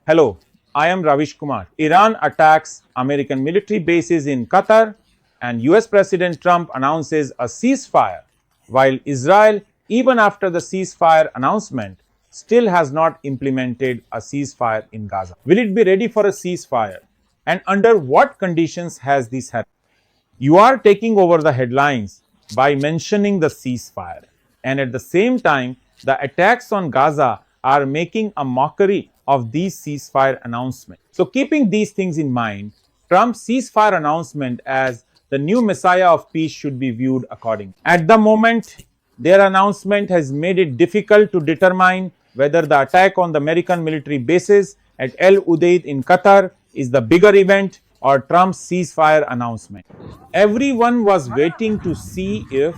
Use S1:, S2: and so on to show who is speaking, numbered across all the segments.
S1: Hello, I am Ravish Kumar. Iran attacks American military bases in Qatar and US President Trump announces a ceasefire, while Israel, even after the ceasefire announcement, still has not implemented a ceasefire in Gaza. Will it be ready for a ceasefire? And under what conditions has this happened? You are taking over the headlines by mentioning the ceasefire, and at the same time, the attacks on Gaza are making a mockery of these ceasefire announcements. So, keeping these things in mind, Trump's ceasefire announcement as the new messiah of peace should be viewed accordingly. At the moment, their announcement has made it difficult to determine whether the attack on the American military bases at El Udeid in Qatar is the bigger event or Trump's ceasefire announcement. Everyone was waiting to see if,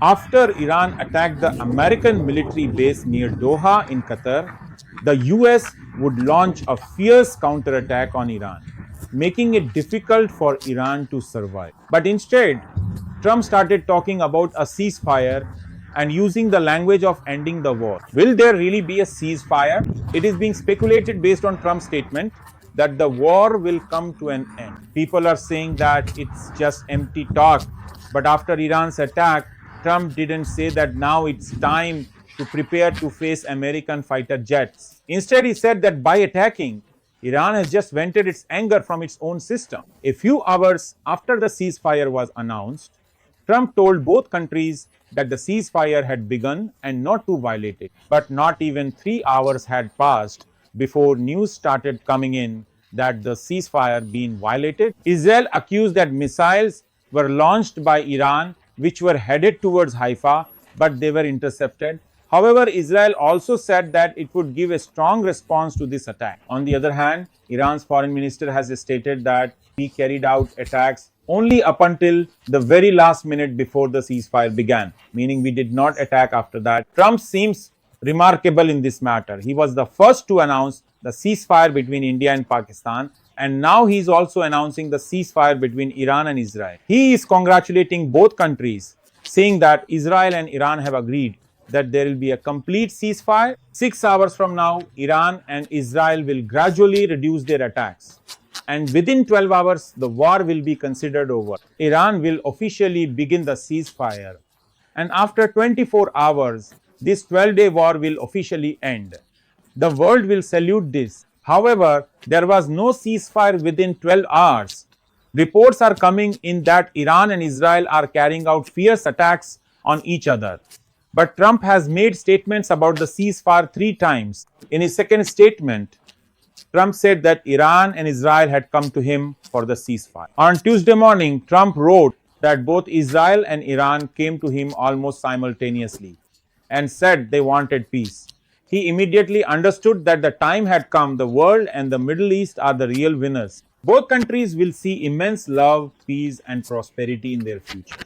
S1: after Iran attacked the American military base near Doha in Qatar, the US would launch a fierce counterattack on Iran, making it difficult for Iran to survive. But instead, Trump started talking about a ceasefire and using the language of ending the war. Will there really be a ceasefire? It is being speculated based on Trump's statement that the war will come to an end. People are saying that it's just empty talk, but after Iran's attack, Trump didn't say that now it's time to prepare to face American fighter jets. Instead, he said that by attacking, Iran has just vented its anger from its own system. A few hours after the ceasefire was announced, Trump told both countries that the ceasefire had begun and not to violate it. But not even 3 hours had passed before news started coming in that the ceasefire been violated. Israel accused that missiles were launched by Iran which were headed towards Haifa, but they were intercepted. However, Israel also said that it would give a strong response to this attack. On the other hand, Iran's foreign minister has stated that we carried out attacks only up until the very last minute before the ceasefire began, meaning we did not attack after that. Trump seems remarkable in this matter. He was the first to announce the ceasefire between India and Pakistan, and now he is also announcing the ceasefire between Iran and Israel. He is congratulating both countries, saying that Israel and Iran have agreed that there will be a complete ceasefire. 6 hours from now, Iran and Israel will gradually reduce their attacks, and within 12 hours, the war will be considered over. Iran will officially begin the ceasefire, and after 24 hours, this 12-day war will officially end. The world will salute this. However, there was no ceasefire within 12 hours. Reports are coming in that Iran and Israel are carrying out fierce attacks on each other. But Trump has made statements about the ceasefire 3 times. In his second statement, Trump said that Iran and Israel had come to him for the ceasefire. On Tuesday morning, Trump wrote that both Israel and Iran came to him almost simultaneously and said they wanted peace. He immediately understood that the time had come. The world and the Middle East are the real winners. Both countries will see immense love, peace, and prosperity in their future.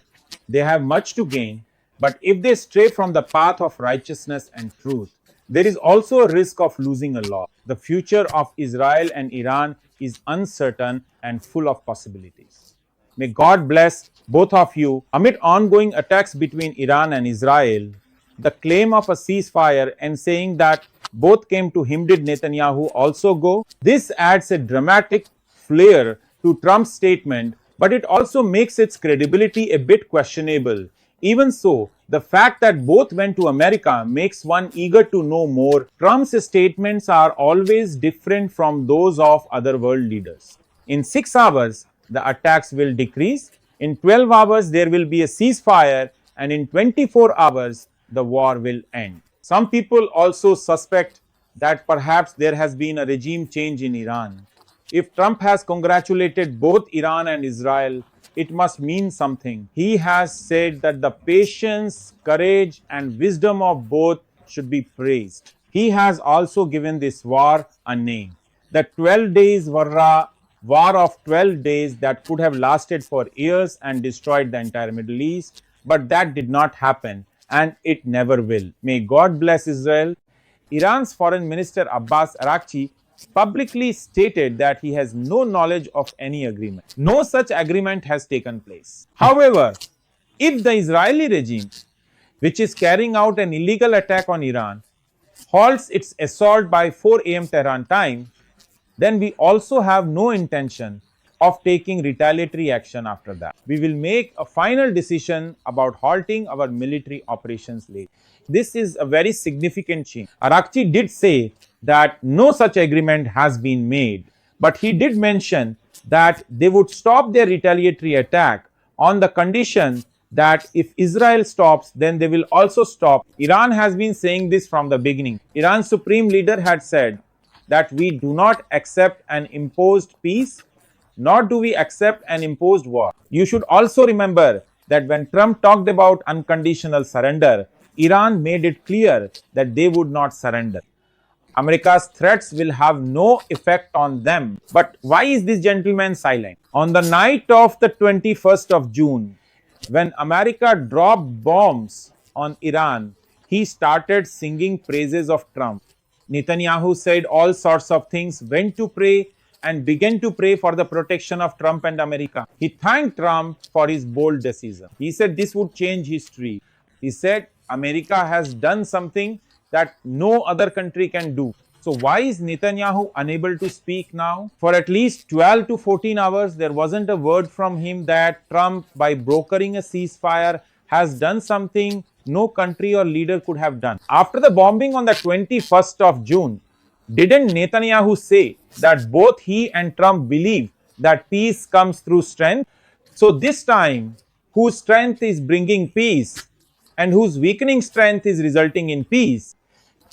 S1: They have much to gain, but if they stray from the path of righteousness and truth, there is also a risk of losing a law. The future of Israel and Iran is uncertain and full of possibilities. May God bless both of you. Amid ongoing attacks between Iran and Israel, the claim of a ceasefire and saying that both came to him did Netanyahu also go. This adds a dramatic flair to Trump's statement, but it also makes its credibility a bit questionable. Even so, the fact that both went to America makes one eager to know more. Trump's statements are always different from those of other world leaders. In 6 hours, the attacks will decrease. In 12 hours, there will be a ceasefire, and in 24 hours, the war will end. Some people also suspect that perhaps there has been a regime change in Iran. If Trump has congratulated both Iran and Israel, it must mean something. He has said that the patience, courage, and wisdom of both should be praised. He has also given this war a name. The 12 days war of 12 days that could have lasted for years and destroyed the entire Middle East, but that did not happen, and it never will. May God bless Israel. Iran's foreign minister Abbas Araghchi publicly stated that he has no knowledge of any agreement. No such agreement has taken place. However, if the Israeli regime, which is carrying out an illegal attack on Iran, halts its assault by 4 a.m. Tehran time, then we also have no intention of taking retaliatory action after that. We will make a final decision about halting our military operations later. This is a very significant change. Arakchi did say that no such agreement has been made, but he did mention that they would stop their retaliatory attack on the condition that if Israel stops, then they will also stop. Iran has been saying this from the beginning. Iran's supreme leader had said that we do not accept an imposed peace, nor do we accept an imposed war. You should also remember that when Trump talked about unconditional surrender, Iran made it clear that they would not surrender. America's threats will have no effect on them. But why is this gentleman silent? On the night of the 21st of June, when America dropped bombs on Iran, he started singing praises of Trump. Netanyahu said all sorts of things, went to pray and began to pray for the protection of Trump and America. He thanked Trump for his bold decision. He said this would change history. He said America has done something that no other country can do. So why is Netanyahu unable to speak now? For at least 12 to 14 hours, there wasn't a word from him that Trump, by brokering a ceasefire, has done something no country or leader could have done. After the bombing on the 21st of June, didn't Netanyahu say that both he and Trump believe that peace comes through strength? So this time, whose strength is bringing peace and whose weakening strength is resulting in peace?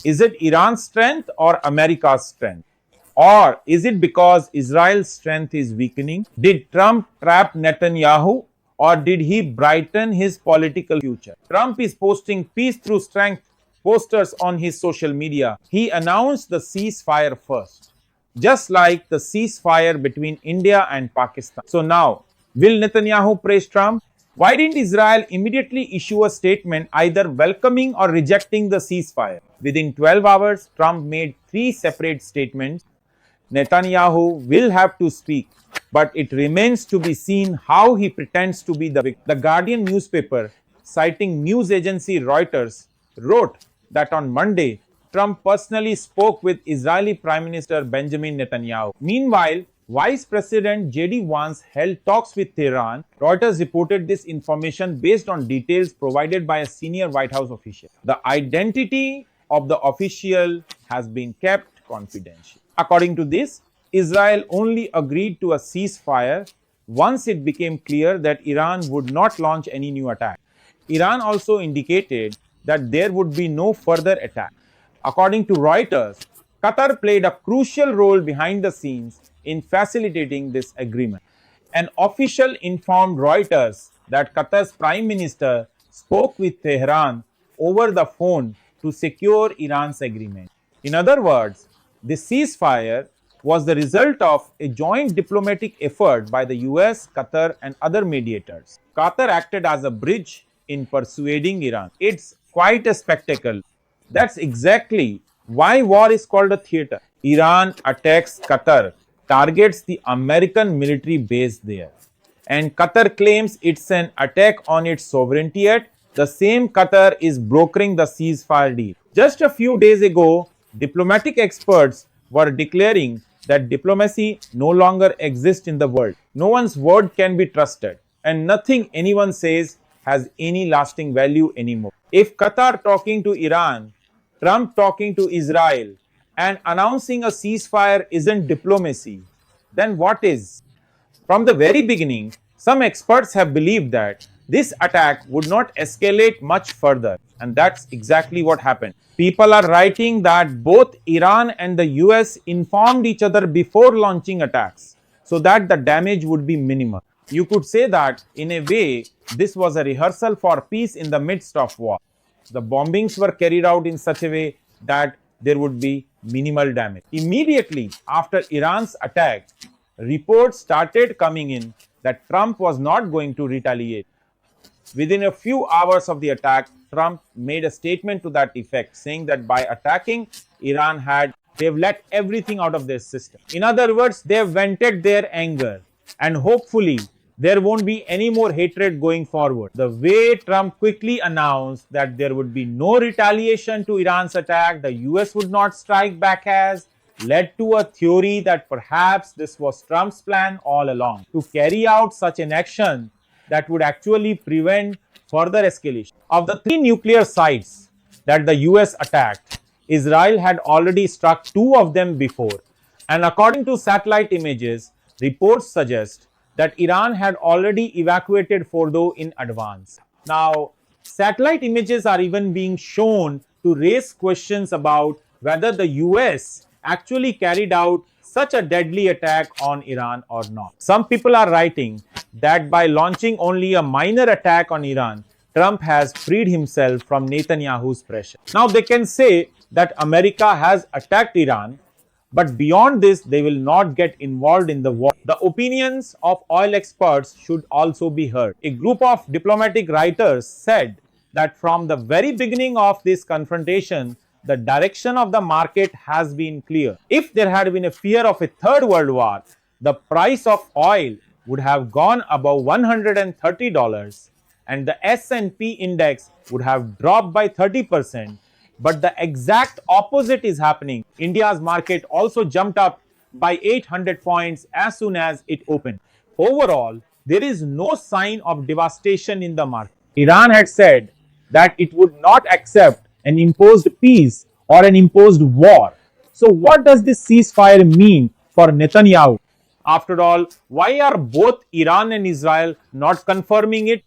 S1: Is it Iran's strength or America's strength? Or is it because Israel's strength is weakening? Did Trump trap Netanyahu or did he brighten his political future? Trump is posting peace through strength posters on his social media. He announced the ceasefire first, just like the ceasefire between India and Pakistan. So now, will Netanyahu praise Trump? Why didn't Israel immediately issue a statement either welcoming or rejecting the ceasefire? Within 12 hours, Trump made 3 separate statements. Netanyahu will have to speak, but it remains to be seen how he pretends to be the victim. The Guardian newspaper, citing news agency Reuters, wrote that on Monday, Trump personally spoke with Israeli Prime Minister Benjamin Netanyahu. Meanwhile, Vice President J.D. Vance held talks with Tehran. Reuters reported this information based on details provided by a senior White House official. The identity of the official has been kept confidential. According to this, Israel only agreed to a ceasefire once it became clear that Iran would not launch any new attack. Iran also indicated that there would be no further attack. According to Reuters, Qatar played a crucial role behind the scenes in facilitating this agreement. An official informed Reuters that Qatar's Prime Minister spoke with Tehran over the phone to secure Iran's agreement. In other words, the ceasefire was the result of a joint diplomatic effort by the US, Qatar, and other mediators. Qatar acted as a bridge in persuading Iran. It's quite a spectacle. That's exactly why war is called a theater. Iran attacks Qatar, targets the American military base there, and Qatar claims it's an attack on its sovereignty, yet the same Qatar is brokering the ceasefire deal. Just a few days ago, diplomatic experts were declaring that diplomacy no longer exists in the world. No one's word can be trusted, and nothing anyone says has any lasting value anymore. If Qatar talking to Iran, Trump talking to Israel, and announcing a ceasefire isn't diplomacy, then what is? From the very beginning, some experts have believed that this attack would not escalate much further, and that's exactly what happened. People are writing that both Iran and the US informed each other before launching attacks so that the damage would be minimal. You could say that, in a way, this was a rehearsal for peace in the midst of war. The bombings were carried out in such a way that there would be minimal damage. Immediately after Iran's attack, reports started coming in that Trump was not going to retaliate. Within a few hours of the attack, Trump made a statement to that effect, saying that by attacking Iran, they've let everything out of their system. In other words, they've vented their anger, and hopefully there won't be any more hatred going forward. The way Trump quickly announced that there would be no retaliation to Iran's attack, the US would not strike back, has led to a theory that perhaps this was Trump's plan all along to carry out such an action that would actually prevent further escalation. Of the 3 nuclear sites that the US attacked, Israel had already struck 2 of them before, and according to satellite images, reports suggest that Iran had already evacuated Fordo in advance. Now, satellite images are even being shown to raise questions about whether the US actually carried out such a deadly attack on Iran or not. Some people are writing that by launching only a minor attack on Iran, Trump has freed himself from Netanyahu's pressure. Now, they can say that America has attacked Iran, but beyond this, they will not get involved in the war. The opinions of oil experts should also be heard. A group of diplomatic writers said that from the very beginning of this confrontation, the direction of the market has been clear. If there had been a fear of a third world war, the price of oil would have gone above $130 and the S&P index would have dropped by 30%. But the exact opposite is happening. India's market also jumped up by 800 points as soon as it opened. Overall, there is no sign of devastation in the market. Iran had said that it would not accept an imposed peace or an imposed war. So what does this ceasefire mean for Netanyahu? After all, why are both Iran and Israel not confirming it?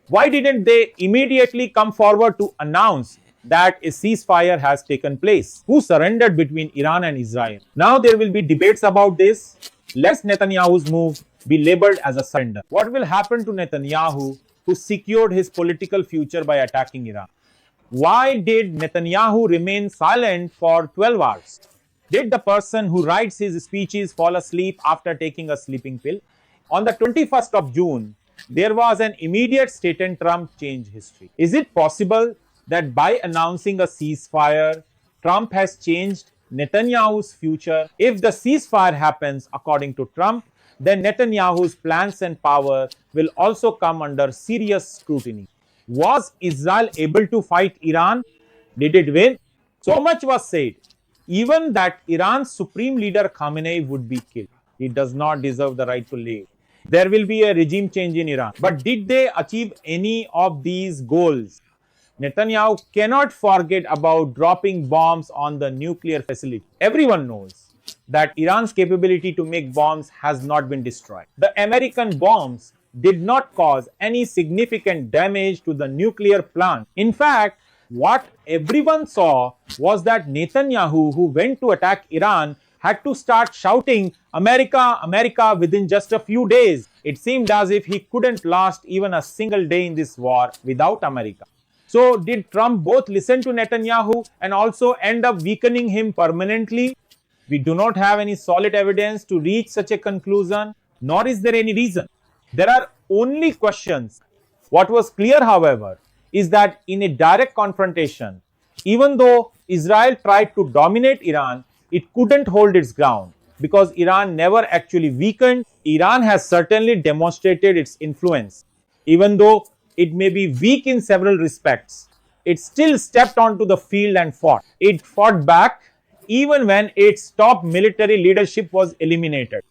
S1: Why didn't they immediately come forward to announce that a ceasefire has taken place? Who surrendered between Iran and Israel? Now there will be debates about this. Let Netanyahu's move be labeled as a surrender. What will happen to Netanyahu, who secured his political future by attacking Iran? Why did Netanyahu remain silent for 12 hours? Did the person who writes his speeches fall asleep after taking a sleeping pill? On the 21st of June, there was an immediate state and Trump changed history. Is it possible that by announcing a ceasefire, Trump has changed Netanyahu's future? If the ceasefire happens according to Trump, then Netanyahu's plans and power will also come under serious scrutiny. Was Israel able to fight Iran? Did it win? So much was said, even that Iran's supreme leader Khamenei would be killed. He does not deserve the right to live. There will be a regime change in Iran. But did they achieve any of these goals? Netanyahu cannot forget about dropping bombs on the nuclear facility. Everyone knows that Iran's capability to make bombs has not been destroyed. The American bombs did not cause any significant damage to the nuclear plant. In fact, what everyone saw was that Netanyahu, who went to attack Iran, had to start shouting, "America, America," within just a few days. It seemed as if he couldn't last even a single day in this war without America. So, did Trump both listen to Netanyahu and also end up weakening him permanently? We do not have any solid evidence to reach such a conclusion, nor is there any reason. There are only questions. What was clear, however, is that in a direct confrontation, even though Israel tried to dominate Iran, it couldn't hold its ground because Iran never actually weakened. Iran has certainly demonstrated its influence. Even though it may be weak in several respects, it still stepped onto the field and fought. It fought back even when its top military leadership was eliminated.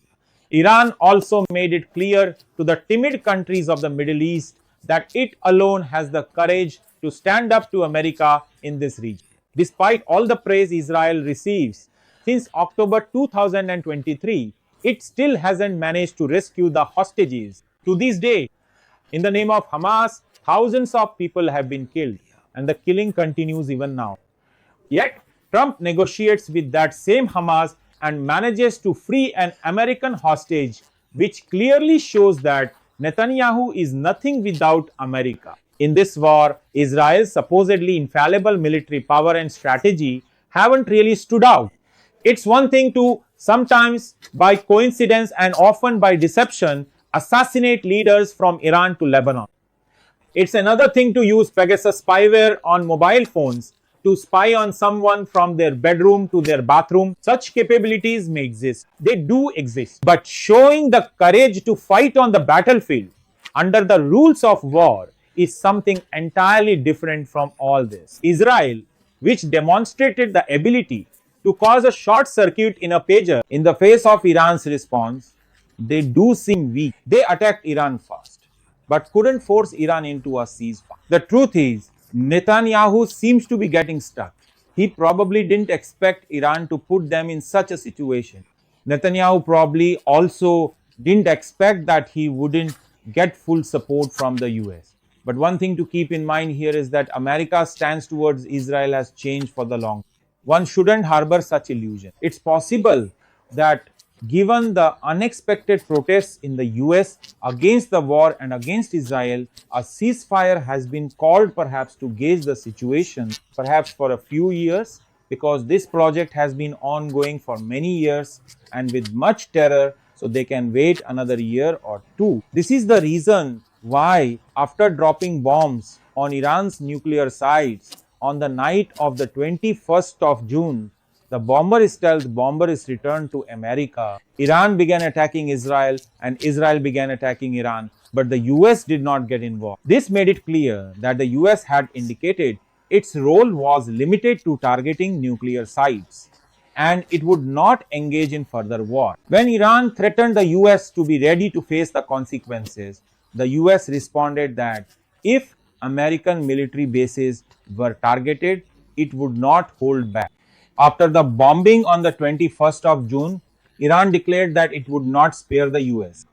S1: Iran also made it clear to the timid countries of the Middle East that it alone has the courage to stand up to America in this region. Despite all the praise Israel receives, since October 2023, it still hasn't managed to rescue the hostages. To this day, in the name of Hamas, thousands of people have been killed, and the killing continues even now. Yet, Trump negotiates with that same Hamas and manages to free an American hostage, which clearly shows that Netanyahu is nothing without America. In this war, Israel's supposedly infallible military power and strategy haven't really stood out. It's one thing to sometimes, by coincidence and often by deception, assassinate leaders from Iran to Lebanon. It's another thing to use Pegasus spyware on mobile phones to spy on someone from their bedroom to their bathroom. Such capabilities may exist. They do exist. But showing the courage to fight on the battlefield, under the rules of war is something entirely different from all this. Israel, which demonstrated the ability to cause a short circuit in a pager in the face of Iran's response, they do seem weak. They attacked Iran first, but couldn't force Iran into a ceasefire. The truth is, Netanyahu seems to be getting stuck. He probably didn't expect Iran to put them in such a situation. Netanyahu probably also didn't expect that he wouldn't get full support from the US. But one thing to keep in mind here is that America's stance towards Israel has changed for the long term. One shouldn't harbor such illusion. It's possible that given the unexpected protests in the US against the war and against Israel, a ceasefire has been called perhaps to gauge the situation, perhaps for a few years, because this project has been ongoing for many years and with much terror, so they can wait another year or two. This is the reason why, after dropping bombs on Iran's nuclear sites on the night of the 21st of June, the bomber stealth bomber is returned to America. Iran began attacking Israel and Israel began attacking Iran, but the US did not get involved. This made it clear that the US had indicated its role was limited to targeting nuclear sites and it would not engage in further war. When Iran threatened the US to be ready to face the consequences, the US responded that if American military bases were targeted, it would not hold back. After the bombing on the 21st of June, Iran declared that it would not spare the US.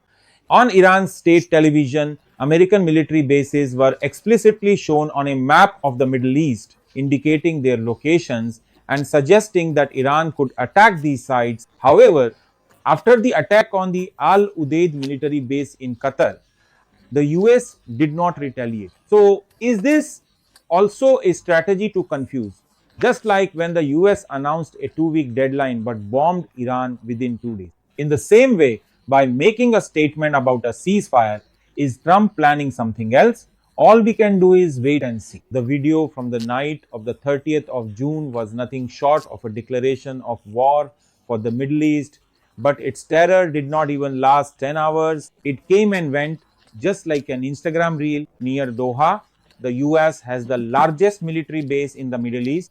S1: On Iran's state television, American military bases were explicitly shown on a map of the Middle East, indicating their locations and suggesting that Iran could attack these sites. However, after the attack on the Al Udeid military base in Qatar, the US did not retaliate. So, is this also a strategy to confuse? Just like when the US announced a 2-week deadline but bombed Iran within 2 days. In the same way, by making a statement about a ceasefire, is Trump planning something else? All we can do is wait and see. The video from the night of the 30th of June was nothing short of a declaration of war for the Middle East, but its terror did not even last 10 hours. It came and went just like an Instagram reel. Near Doha, the US has the largest military base in the Middle East.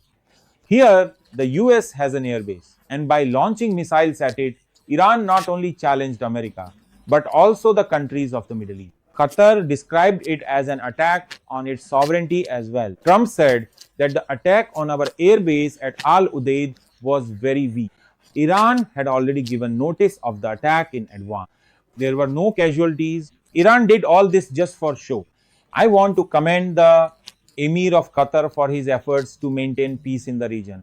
S1: Here, the US has an airbase, and by launching missiles at it, Iran not only challenged America, but also the countries of the Middle East. Qatar described it as an attack on its sovereignty as well. Trump said that the attack on our airbase at Al Udeid was very weak. Iran had already given notice of the attack in advance. There were no casualties. Iran did all this just for show. I want to commend the Emir of Qatar for his efforts to maintain peace in the region.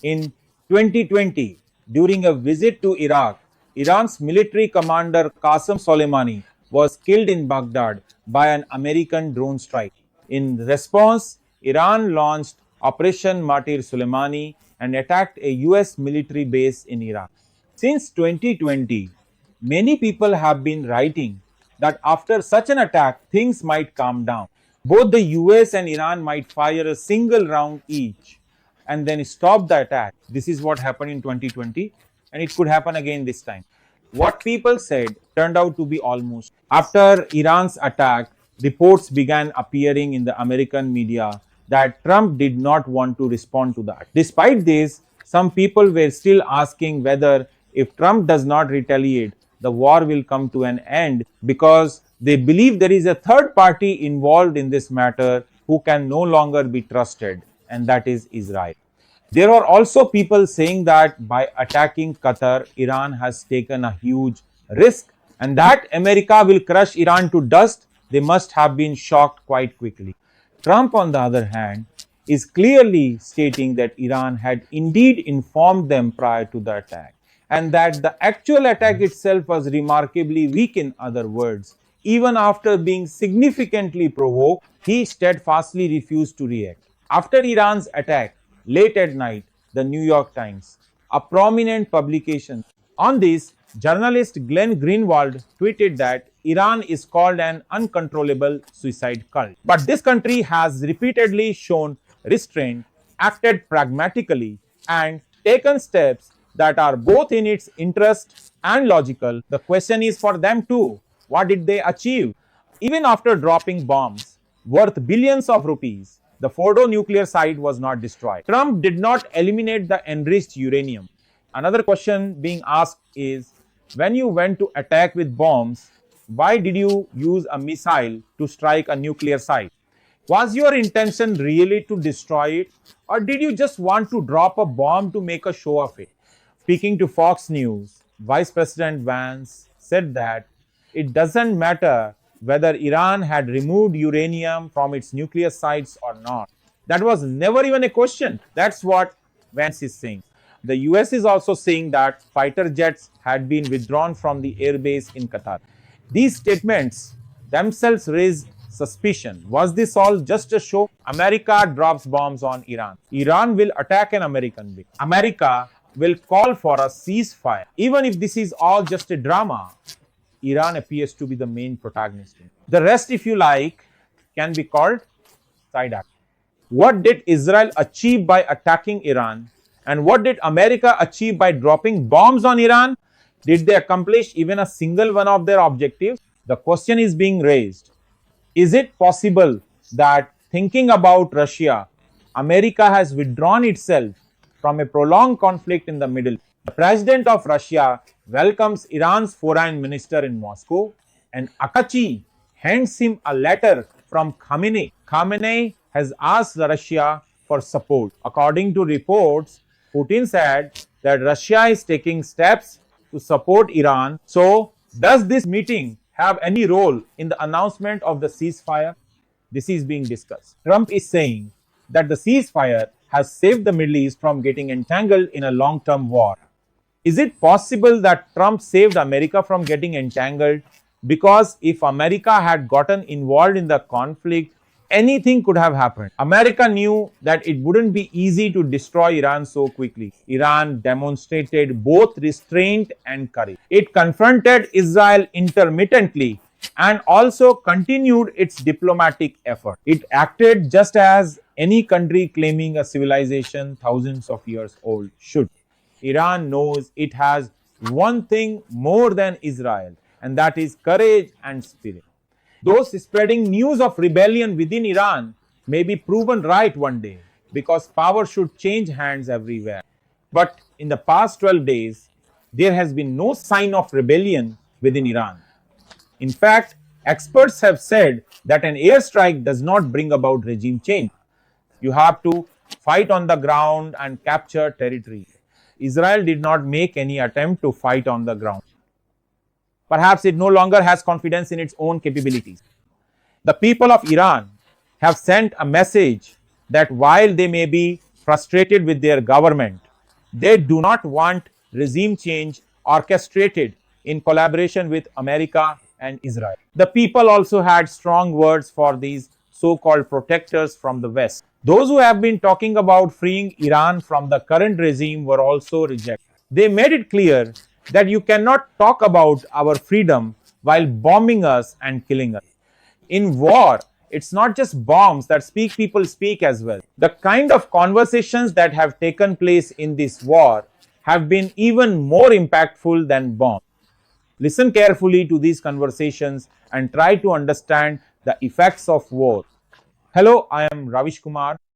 S1: In 2020, during a visit to Iraq, Iran's military commander Qasem Soleimani was killed in Baghdad by an American drone strike. In response, Iran launched Operation Martyr Soleimani and attacked a US military base in Iraq. Since 2020, many people have been writing that after such an attack, things might calm down. Both the US and Iran might fire a single round each and then stop the attack. This is what happened in 2020 and it could happen again this time. What people said turned out to be almost. After Iran's attack, reports began appearing in the American media that Trump did not want to respond to that. Despite this, some people were still asking whether if Trump does not retaliate, the war will come to an end because they believe there is a third party involved in this matter who can no longer be trusted, and that is Israel. There are also people saying that by attacking Qatar, Iran has taken a huge risk and that America will crush Iran to dust. They must have been shocked quite quickly. Trump, on the other hand, is clearly stating that Iran had indeed informed them prior to the attack and that the actual attack itself was remarkably weak. In other words, even after being significantly provoked, he steadfastly refused to react. After Iran's attack, late at night, the New York Times, a prominent publication, on this, journalist Glenn Greenwald tweeted that Iran is called an uncontrollable suicide cult. But this country has repeatedly shown restraint, acted pragmatically, and taken steps that are both in its interest and logical. The question is for them too. What did they achieve? Even after dropping bombs worth billions of rupees, the Fordo nuclear site was not destroyed. Trump did not eliminate the enriched uranium. Another question being asked is, when you went to attack with bombs, why did you use a missile to strike a nuclear site? Was your intention really to destroy it, or did you just want to drop a bomb to make a show of it? Speaking to Fox News, Vice President Vance said that it doesn't matter whether Iran had removed uranium from its nuclear sites or not. That was never even a question. That's what Vance is saying. The US is also saying that fighter jets had been withdrawn from the airbase in Qatar. These statements themselves raise suspicion. Was this all just a show? America drops bombs on Iran. Iran will attack an American base. America will call for a ceasefire. Even if this is all just a drama, Iran appears to be the main protagonist. The rest, if you like, can be called side act. What did Israel achieve by attacking Iran? And what did America achieve by dropping bombs on Iran? Did they accomplish even a single one of their objectives? The question is being raised. Is it possible that, thinking about Russia, America has withdrawn itself from a prolonged conflict in the Middle East? The president of Russia welcomes Iran's foreign minister in Moscow, and Akachi hands him a letter from Khamenei. Khamenei has asked Russia for support. According to reports, Putin said that Russia is taking steps to support Iran. So, does this meeting have any role in the announcement of the ceasefire? This is being discussed. Trump is saying that the ceasefire has saved the Middle East from getting entangled in a long-term war. Is it possible that Trump saved America from getting entangled? Because if America had gotten involved in the conflict, anything could have happened. America knew that it wouldn't be easy to destroy Iran so quickly. Iran demonstrated both restraint and courage. It confronted Israel intermittently and also continued its diplomatic effort. It acted just as any country claiming a civilization thousands of years old should. Iran knows it has one thing more than Israel, and that is courage and spirit. Those spreading news of rebellion within Iran may be proven right one day, because power should change hands everywhere. But in the past 12 days, there has been no sign of rebellion within Iran. In fact, experts have said that an airstrike does not bring about regime change. You have to fight on the ground and capture territory. Israel did not make any attempt to fight on the ground. Perhaps it no longer has confidence in its own capabilities. The people of Iran have sent a message that while they may be frustrated with their government, they do not want regime change orchestrated in collaboration with America and Israel. The people also had strong words for these so-called protectors from the West. Those who have been talking about freeing Iran from the current regime were also rejected. They made it clear that you cannot talk about our freedom while bombing us and killing us. In war, it's not just bombs that people speak as well. The kind of conversations that have taken place in this war have been even more impactful than bombs. Listen carefully to these conversations and try to understand the effects of war. Hello, I am Ravish Kumar.